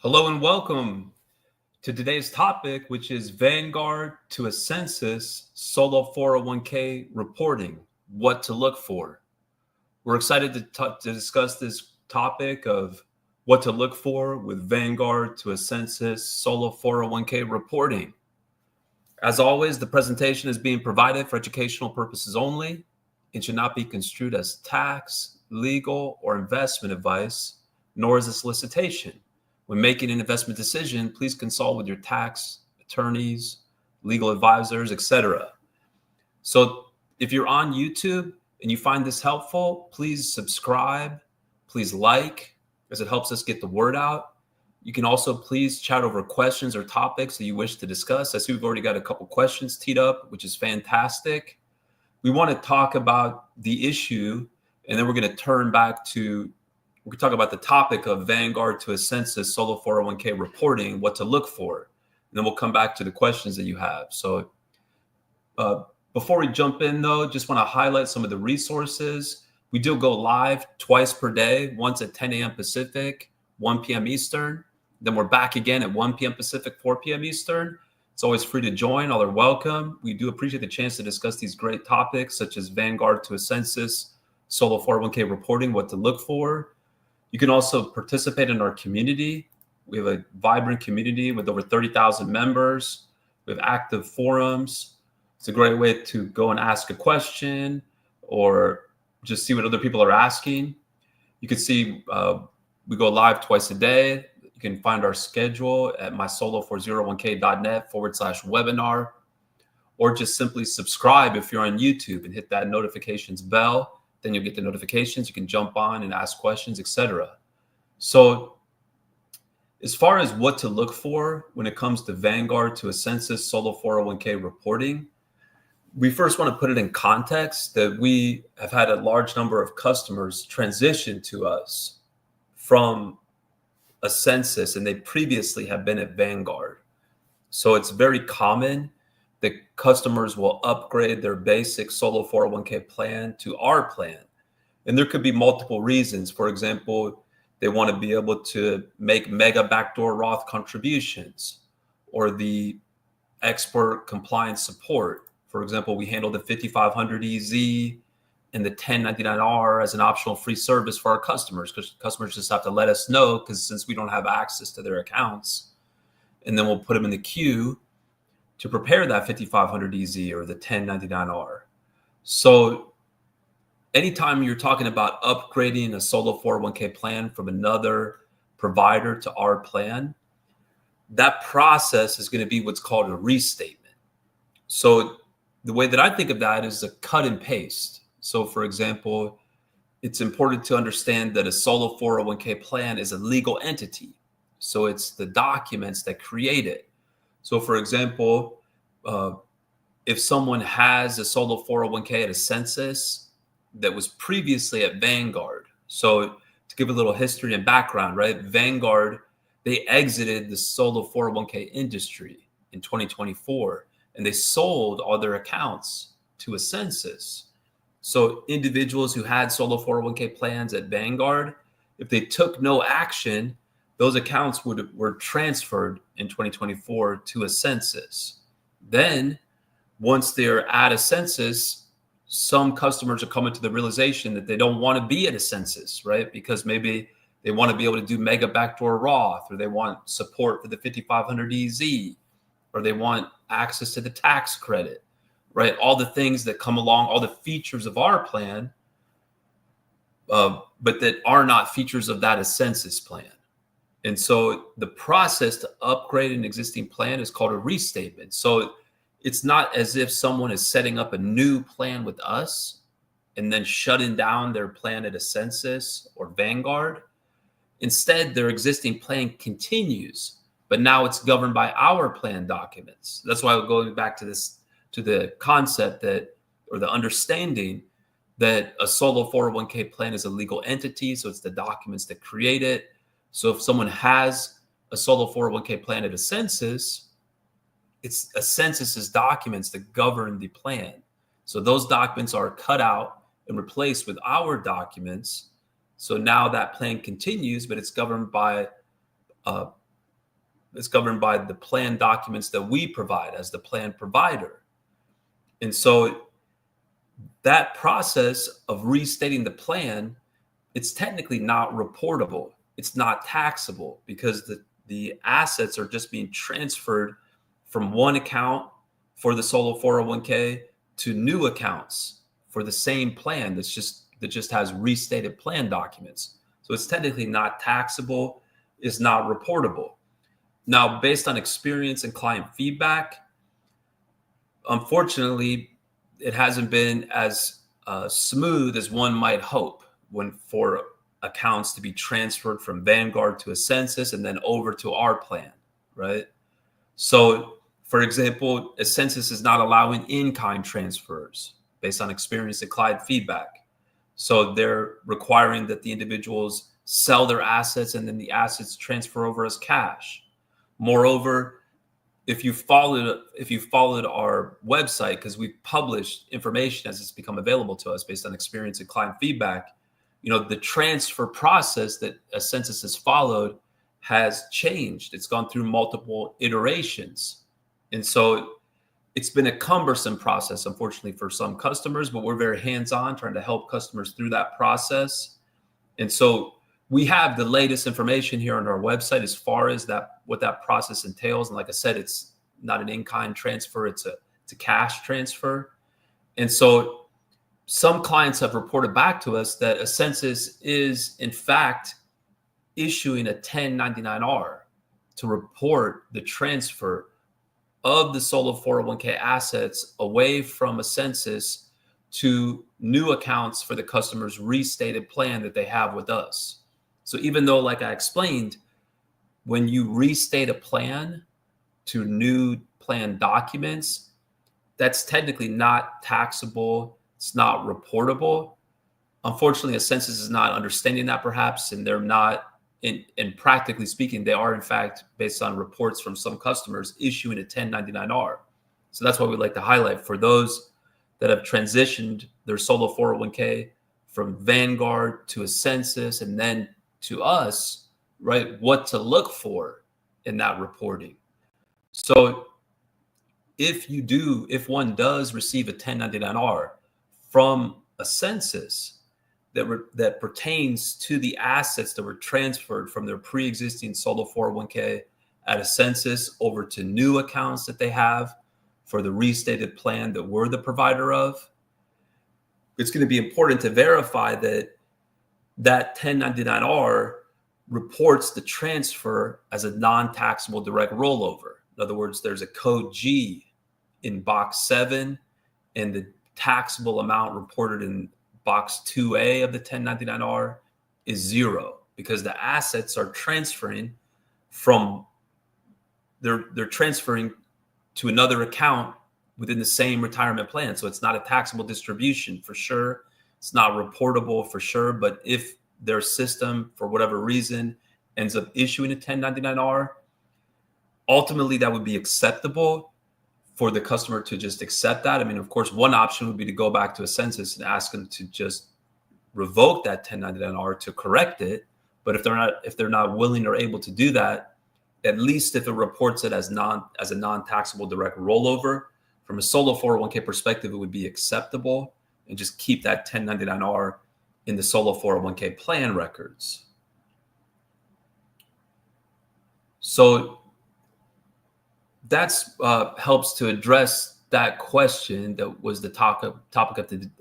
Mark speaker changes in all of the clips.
Speaker 1: Hello and welcome to today's topic, which is Vanguard to Ascensus Solo 401k reporting, what to look for. We're excited to discuss this topic of what to look for with Vanguard to Ascensus Solo 401k reporting. As always, the presentation is being provided for educational purposes only. It should not be construed as tax, legal, or investment advice, nor as a solicitation. When making an investment decision, please consult with your tax attorneys, legal advisors, etc. So if you're on YouTube and you find this helpful, please subscribe, please like, as it helps us get the word out. You can also please chat over questions or topics that you wish to discuss. I see we've already got a couple questions teed up, which is fantastic. We want to talk about the issue, and then we're going to turn back to we can talk about the topic of Vanguard to Ascensus Solo 401k reporting, what to look for. And then we'll come back to the questions that you have. So before we jump in, though, just want to highlight some of the resources. We do go live twice per day, once at 10 a.m. Pacific, 1 p.m. Eastern. Then we're back again at 1 p.m. Pacific, 4 p.m. Eastern. It's always free to join. All are welcome. We do appreciate the chance to discuss these great topics, such as Vanguard to Ascensus Solo 401k reporting, what to look for. You can also participate in our community. We have a vibrant community with over 30,000 members. We have active forums. It's a great way to go and ask a question or just see what other people are asking. You can see we go live twice a day. You can find our schedule at mysolo401k.net/webinar, or just simply subscribe if you're on YouTube and hit that notifications bell. Then you'll get the notifications. You can jump on and ask questions, etc. So as far as what to look for when it comes to Vanguard to Ascensus Solo 401k reporting, we first want to put it in context that we have had a large number of customers transition to us from Ascensus, and they previously have been at Vanguard. So it's very common that customers will upgrade their basic Solo 401k plan to our plan. And there could be multiple reasons. For example, they want to be able to make mega backdoor Roth contributions, or the expert compliance support. For example, we handle the 5500 EZ and the 1099R as an optional free service for our customers, because customers just have to let us know, because since we don't have access to their accounts, and then we'll put them in the queue to prepare that 5500 EZ or the 1099R. So anytime you're talking about upgrading a Solo 401k plan from another provider to our plan, that process is going to be what's called a restatement. So the way that I think of that is a cut and paste. So for example, it's important to understand that a Solo 401k plan is a legal entity. So it's the documents that create it. So for example, if someone has a Solo 401k at Ascensus that was previously at Vanguard. So to give a little history and background, right? Vanguard, they exited the Solo 401k industry in 2024, and they sold all their accounts to Ascensus. So individuals who had Solo 401k plans at Vanguard, if they took no action, those accounts were transferred in 2024 to Ascensus. Then once they're at Ascensus, some customers are coming to the realization that they don't want to be at Ascensus, right? Because maybe they want to be able to do mega backdoor Roth, or they want support for the 5500 EZ, or they want access to the tax credit, right? All the things that come along, all the features of our plan, but that are not features of that Ascensus plan. And so the process to upgrade an existing plan is called a restatement. So it's not as if someone is setting up a new plan with us and then shutting down their plan at Ascensus or Vanguard. Instead, their existing plan continues, but now it's governed by our plan documents. That's why we're going back to this, to the concept that, or the understanding that a Solo 401k plan is a legal entity. So it's the documents that create it. So if someone has a Solo 401k plan at Ascensus, it's Ascensus's documents that govern the plan. So those documents are cut out and replaced with our documents. So now that plan continues, but it's governed by It's governed by the plan documents that we provide as the plan provider. And so that process of restating the plan, it's technically not reportable. It's not taxable because the assets are just being transferred from one account for the solo 401k to new accounts for the same plan that just has restated plan documents. So it's technically not taxable, it's not reportable. Now, based on experience and client feedback, unfortunately, it hasn't been as smooth as one might hope when for accounts to be transferred from Vanguard to Ascensus and then over to our plan, right? So, for example, Ascensus is not allowing in-kind transfers based on experience and client feedback. So they're requiring that the individuals sell their assets and then the assets transfer over as cash. Moreover, if you followed our website, because we've published information as it's become available to us based on experience and client feedback, the transfer process that Ascensus has followed has changed. It's gone through multiple iterations. And so it's been a cumbersome process, unfortunately, for some customers, but we're very hands-on trying to help customers through that process. And so we have the latest information here on our website as far as what that process entails. And like I said, it's not an in-kind transfer, it's a cash transfer. And so some clients have reported back to us that Ascensus is in fact issuing a 1099-R to report the transfer of the solo 401k assets away from Ascensus to new accounts for the customer's restated plan that they have with us. So even though, like I explained, when you restate a plan to new plan documents, that's technically not taxable. It's not reportable. Unfortunately, Ascensus is not understanding that perhaps, and they're not, and practically speaking, they are in fact, based on reports from some customers, issuing a 1099-R. So that's why we like to highlight for those that have transitioned their solo 401k from Vanguard to Ascensus and then to us, right, what to look for in that reporting. So if one does receive a 1099-R from Ascensus that pertains to the assets that were transferred from their pre-existing solo 401k at Ascensus over to new accounts that they have for the restated plan that we're the provider of, it's going to be important to verify that 1099-R reports the transfer as a non-taxable direct rollover. In other words, there's a code G in box 7 and the taxable amount reported in box 2A of the 1099-R is 0 because the assets are transferring they're transferring to another account within the same retirement plan. So it's not a taxable distribution for sure. It's not reportable for sure. But if their system, for whatever reason, ends up issuing a 1099-R, ultimately that would be acceptable for the customer to just accept that. I mean, of course, one option would be to go back to Ascensus and ask them to just revoke that 1099-R to correct it. But if they're not willing or able to do that, at least if it reports it as a non-taxable direct rollover, from a solo 401k perspective, it would be acceptable, and just keep that 1099-R in the solo 401k plan records. So that's helps to address that question that was the topic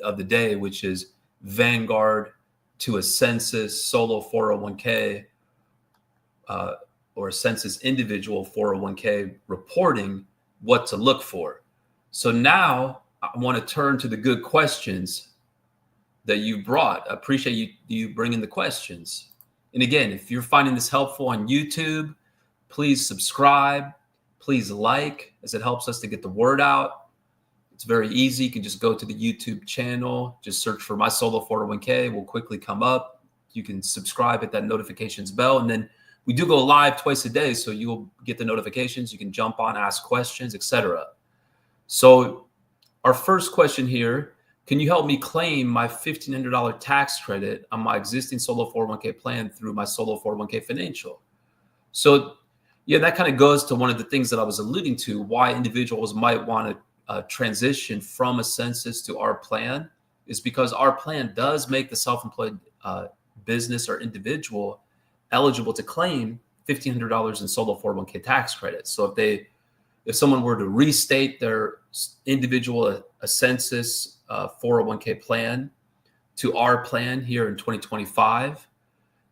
Speaker 1: of the day, which is Vanguard to Ascensus solo 401k or Ascensus individual 401k reporting, what to look for. So now I want to turn to the good questions that you brought. I appreciate you bringing the questions. And again, if you're finding this helpful on YouTube, please subscribe, please like, as it helps us to get the word out. It's very easy. You can just go to the YouTube channel, just search for My Solo 401k. Will quickly come up. You can subscribe, hit that notifications bell, and then we do go live twice a day, so you'll get the notifications. You can jump on, ask questions, etc. So our first question here, can you help me claim my $1,500 tax credit on my existing solo 401k plan through my solo 401k financial? So Yeah, that kind of goes to one of the things that I was alluding to, why individuals might want to transition from Ascensus to our plan, is because our plan does make the self-employed business or individual eligible to claim $1,500 in solo 401k tax credits. So if someone were to restate their individual Ascensus 401k plan to our plan here in 2025,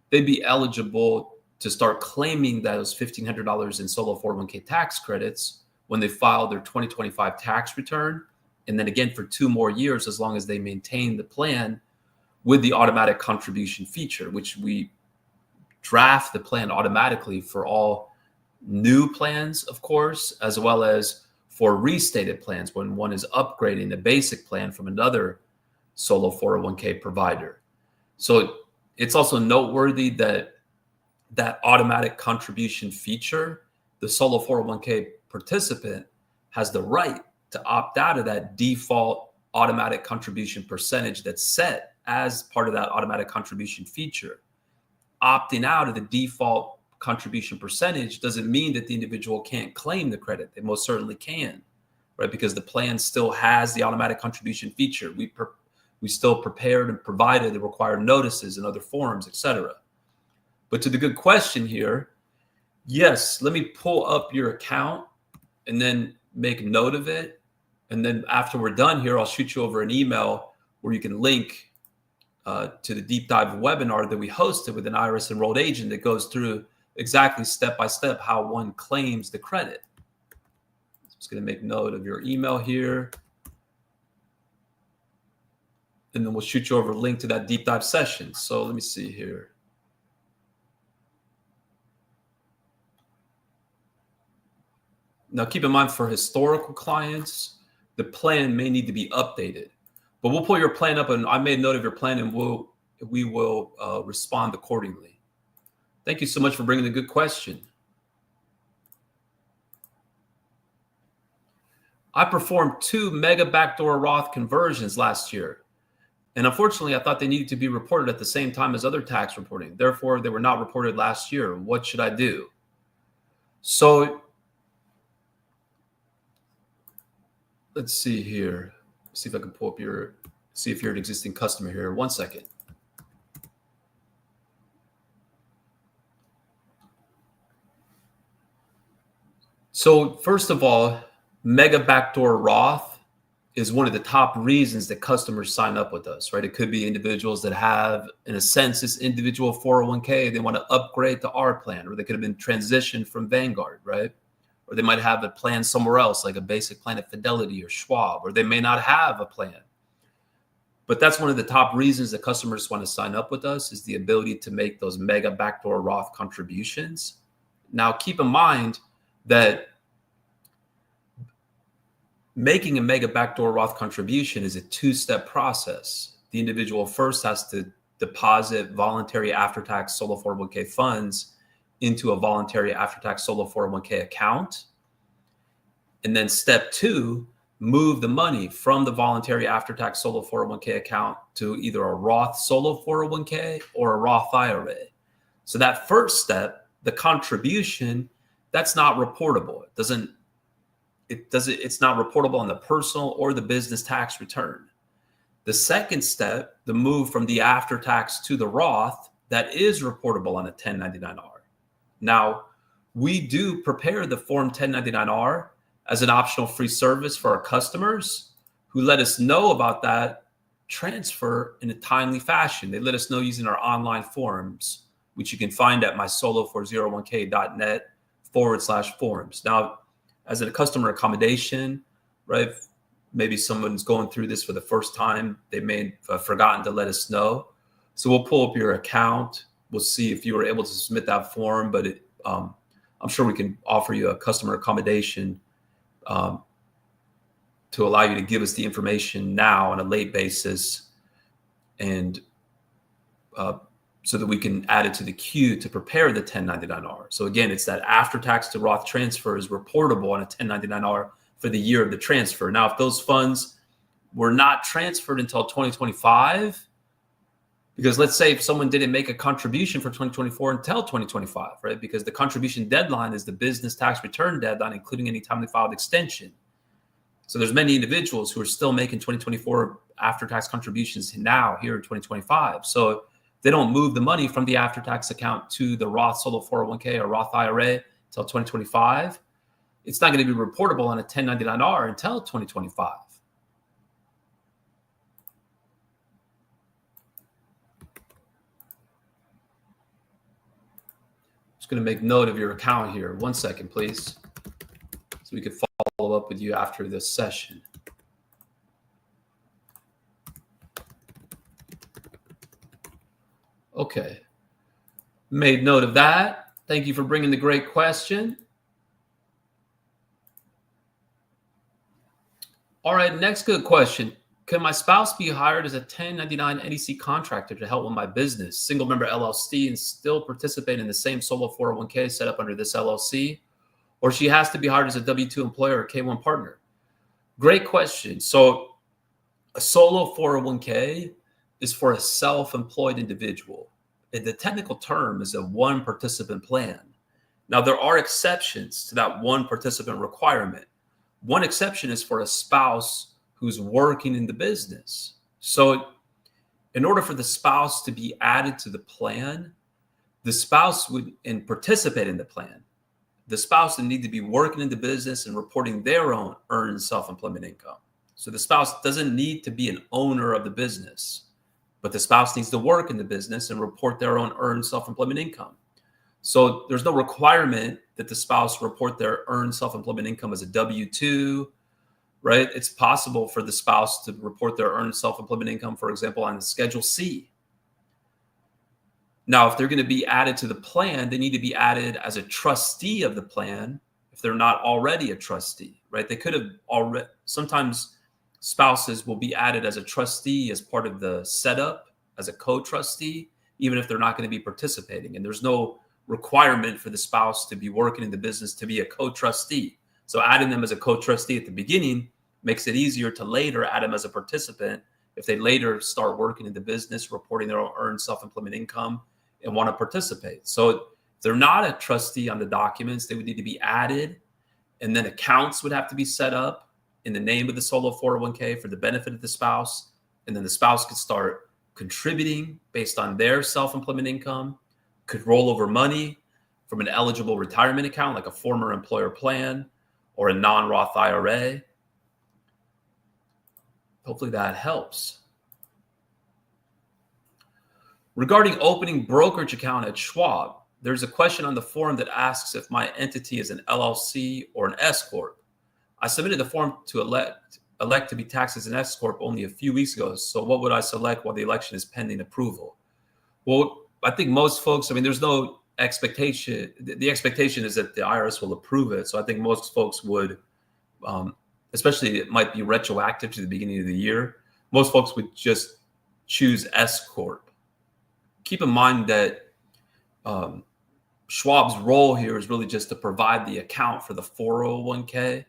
Speaker 1: they'd be eligible to start claiming those $1,500 in solo 401k tax credits when they file their 2025 tax return. And then again, for 2 more years, as long as they maintain the plan with the automatic contribution feature, which we draft the plan automatically for all new plans, of course, as well as for restated plans when one is upgrading the basic plan from another solo 401k provider. So it's also noteworthy that automatic contribution feature, the solo 401k participant has the right to opt out of that default automatic contribution percentage that's set as part of that automatic contribution feature. Opting out of the default contribution percentage doesn't mean that the individual can't claim the credit. They most certainly can, right? Because the plan still has the automatic contribution feature. We still prepared and provided the required notices and other forms, etc. But to the good question here, yes, let me pull up your account and then make note of it. And then after we're done here, I'll shoot you over an email where you can link to the deep dive webinar that we hosted with an IRS enrolled agent that goes through exactly step by step how one claims the credit. I'm just going to make note of your email here. And then we'll shoot you over a link to that deep dive session. So let me see here. Now, keep in mind, for historical clients, the plan may need to be updated. But we'll pull your plan up, and I made note of your plan, and we will respond accordingly. Thank you so much for bringing a good question. I performed 2 mega backdoor Roth conversions last year. And unfortunately, I thought they needed to be reported at the same time as other tax reporting. Therefore, they were not reported last year. What should I do? So let's see here. See if I can pull up see if you're an existing customer here. 1 second. So first of all, mega backdoor Roth is one of the top reasons that customers sign up with us, right? It could be individuals that have an Ascensus individual 401k. They want to upgrade to our plan, or they could have been transitioned from Vanguard, right? Or they might have a plan somewhere else, like a basic plan at Fidelity or Schwab, or they may not have a plan. But that's one of the top reasons that customers want to sign up with us, is the ability to make those mega backdoor Roth contributions. Now, keep in mind that making a mega backdoor Roth contribution is a 2-step process. The individual first has to deposit voluntary after-tax solo 401k funds into a voluntary after-tax solo 401k account. And then step 2, move the money from the voluntary after-tax solo 401k account to either a Roth solo 401k or a Roth IRA. So that first step, the contribution, that's not reportable. It's not reportable on the personal or the business tax return. The second step, the move from the after-tax to the Roth, that is reportable on a 1099-R. Now, we do prepare the Form 1099-R as an optional free service for our customers who let us know about that transfer in a timely fashion. They let us know using our online forms, which you can find at mysolo401k.net/forms. Now, as a customer accommodation, right? Maybe someone's going through this for the first time. They may have forgotten to let us know. So we'll pull up your account. We'll see if you were able to submit that form, but I'm sure we can offer you a customer accommodation to allow you to give us the information now on a late basis, and so that we can add it to the queue to prepare the 1099-R. So again, it's that after-tax to Roth transfer is reportable on a 1099-R for the year of the transfer. Now, if those funds were not transferred until 2025, Because let's say if someone didn't make a contribution for 2024 until 2025, right? Because the contribution deadline is the business tax return deadline, including any timely filed extension. So there's many individuals who are still making 2024 after-tax contributions now here in 2025. So they don't move the money from the after-tax account to the Roth Solo 401k or Roth IRA until 2025. It's not going to be reportable on a 1099-R until 2025. Just going to make note of your account here. 1 second, please, so we could follow up with you after this session. Okay. Made note of that. Thank you for bringing the great question. All right, next good question. Can my spouse be hired as a 1099 NEC contractor to help with my business, single member LLC, and still participate in the same solo 401k set up under this LLC? Or she has to be hired as a W-2 employer or K-1 partner? Great question. So a solo 401k is for a self-employed individual. And the technical term is a one participant plan. Now, there are exceptions to that one participant requirement. One exception is for a spouse who's working in the business. So in order for the spouse to be added to the plan, the spouse would and participate in the plan. The spouse would need to be working in the business and reporting their own earned self-employment income. So the spouse doesn't need to be an owner of the business, but the spouse needs to work in the business and report their own earned self-employment income. So there's no requirement that the spouse report their earned self-employment income as a W-2, right? It's possible for the spouse to report their earned self-employment income, for example, on Schedule C. Now, if they're going to be added to the plan, they need to be added as a trustee of the plan if they're not already a trustee, right? They could have already, sometimes spouses will be added as a trustee as part of the setup, as a co-trustee, even if they're not going to be participating. And there's no requirement for the spouse to be working in the business to be a co-trustee. So adding them as a co-trustee at the beginning makes it easier to later add them as a participant if they later start working in the business, reporting their own earned self-employment income and want to participate. So if they're not a trustee on the documents, they would need to be added, and then accounts would have to be set up in the name of the solo 401k for the benefit of the spouse. And then the spouse could start contributing based on their self-employment income, could roll over money from an eligible retirement account like a former employer plan or a non-Roth IRA. Hopefully that helps. Regarding opening brokerage account at Schwab, there's a question on the form that asks if my entity is an LLC or an S Corp. I submitted the form to elect to be taxed as an S Corp only a few weeks ago. So what would I select while the election is pending approval? Well, I think most folks, I mean, there's no expectation. The expectation is that the IRS will approve it. So I think most folks would, especially it might be retroactive to the beginning of the year. Most folks would just choose S Corp. Keep in mind that Schwab's role here is really just to provide the account for the 401k.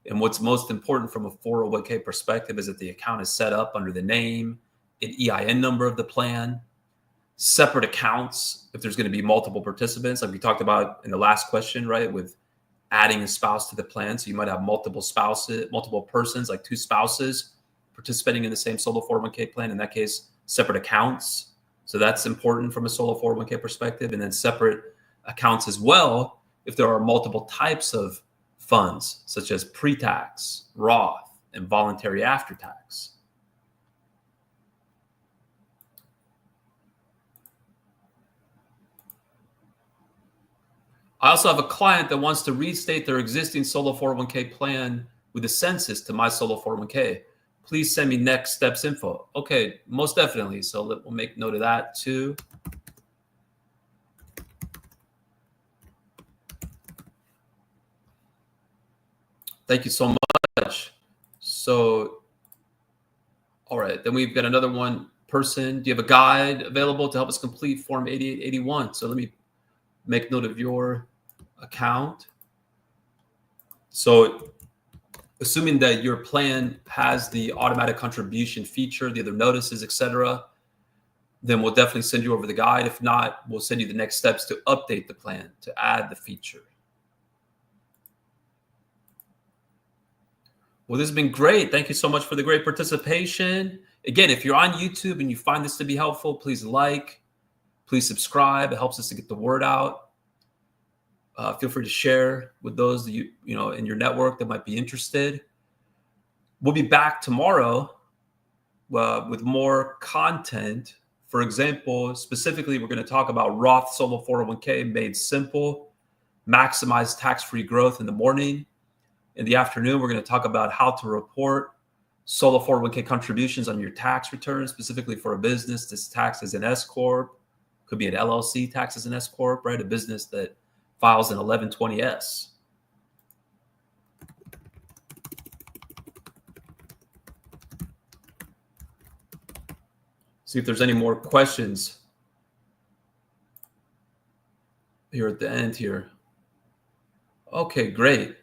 Speaker 1: And what's most important from a 401k perspective is that the account is set up under the name and EIN number of the plan. Separate accounts, if there's going to be multiple participants, like we talked about in the last question, right, with adding a spouse to the plan. So you might have multiple spouses, multiple persons, like two spouses participating in the same solo 401k plan. In that case, separate accounts. So that's important from a solo 401k perspective. And then separate accounts as well if there are multiple types of funds, such as pre-tax, Roth, and voluntary after-tax. I also have a client that wants to restate their existing solo 401k plan with Ascensus to my solo 401k. Please send me next steps info. Okay, most definitely. So we'll make note of that too. Thank you so much. So, all right, then we've got another one person. Do you have a guide available to help us complete Form 8881? So let me make note of your account. So assuming that your plan has the automatic contribution feature, the other notices, etc., then we'll definitely send you over the guide. If not, we'll send you the next steps to update the plan, to add the feature. Well, this has been great. Thank you so much for the great participation. Again, if you're on YouTube and you find this to be helpful, please like, please subscribe. It helps us to get the word out. Feel free to share with those that you know in your network that might be interested. We'll be back tomorrow with more content. For example, specifically, we're going to talk about Roth Solo 401k made simple, maximize tax-free growth in the morning. In the afternoon, we're going to talk about how to report Solo 401k contributions on your tax return, specifically for a business that's taxed as an S Corp. Could be an LLC taxed as an S Corp, right? A business that files an 1120S. See if there's any more questions here at the end here. Okay, great.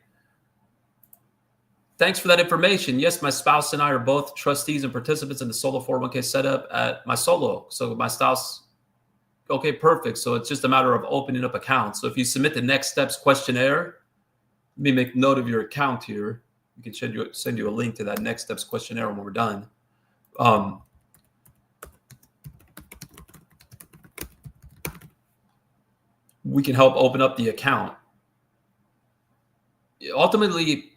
Speaker 1: Thanks for that information. Yes, my spouse and I are both trustees and participants in the Solo 401k setup at my Solo. So my spouse, okay, perfect. So it's just a matter of opening up accounts. So if you submit the next steps questionnaire, let me make note of your account here. We can send you a link to that next steps questionnaire when we're done. We can help open up the account. Ultimately,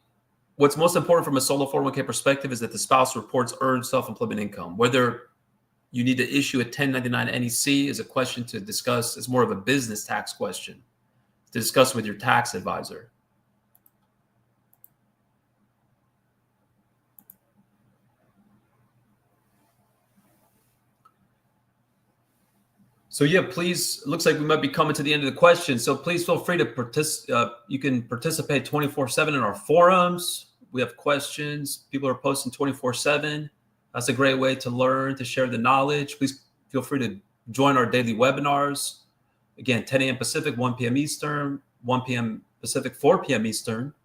Speaker 1: what's most important from a Solo 401k perspective is that the spouse reports earned self-employment income. Whether you need to issue a 1099 NEC is a question to discuss. It's more of a business tax question to discuss with your tax advisor. So yeah, please, it looks like we might be coming to the end of the question. So please feel free to participate. You can participate 24/7 in our forums. We have questions. People are posting 24/7. That's a great way to learn, to share the knowledge. Please feel free to join our daily webinars. Again, 10 a.m. Pacific, 1 p.m. Eastern, 1 p.m. Pacific, 4 p.m. Eastern.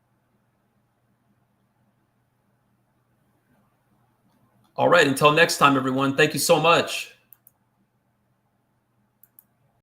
Speaker 1: All right, until next time, everyone. Thank you so much.